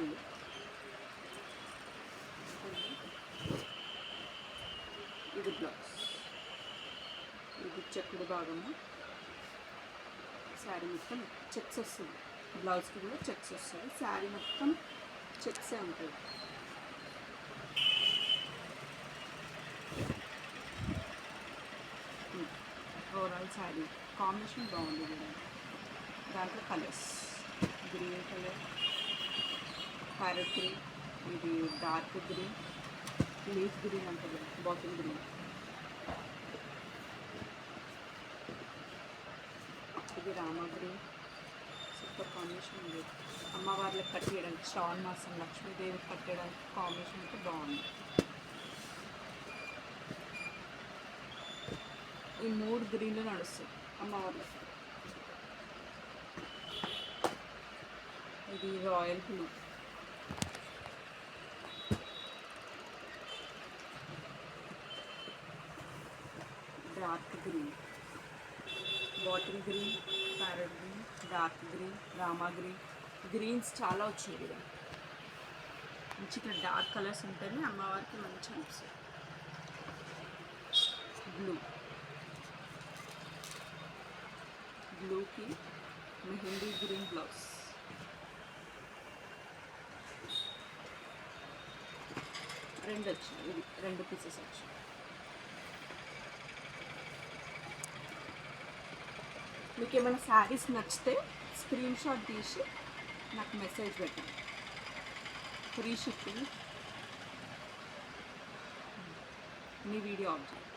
పళ్ళు, ఇది బ్లౌజ్, ఇది చెక్కుడు భాగము. శారీ మొత్తం చెక్స్ వస్తుంది, బ్లౌజ్కి కూడా చెక్స్ వస్తాయి. శారీ మొత్తం చెక్సే ఉంటుంది. ఓవరాల్ శారీ కాంబినేషన్ బాగుంది కూడా. దాంట్లో colours green colour, parrot green, ఇది డార్క్ గ్రీన్, లీఫ్ గ్రీన్ అంటుంది, బాటిల్ గ్రీన్, ఇది రామా గ్రీన్. సూపర్ కాంబినేషన్ ఉంది. అమ్మవార్లకు కట్టేయడానికి, శ్రావణ మాసం లక్ష్మీదేవికి కట్టేయడానికి కాంబినేషన్ అయితే బాగుంది. ఈ 3 గ్రీన్లు నడుస్తుంది అమ్మవార్లు. ఇది royal blue, dark green, bottle green, parrot green, dark green, రామా గ్రీన్. గ్రీన్స్ చాలా వచ్చాయి కదా, మంచి ఇట్లా డార్క్ కలర్స్ ఉంటేనే అమ్మవారికి మంచి అనిపిస్తుంది. బ్లూ, బ్లూకి మెహందీ గ్రీన్ బ్లౌజ్, రెండు వచ్చినాయి, ఇది 2 పీసెస్ వచ్చాయి. మీకు ఏమైనా శారీస్ నచ్చితే స్క్రీన్ షాట్ తీసి నాకు మెసేజ్ పెట్టండి. Free shipping. Me video of చేయండి.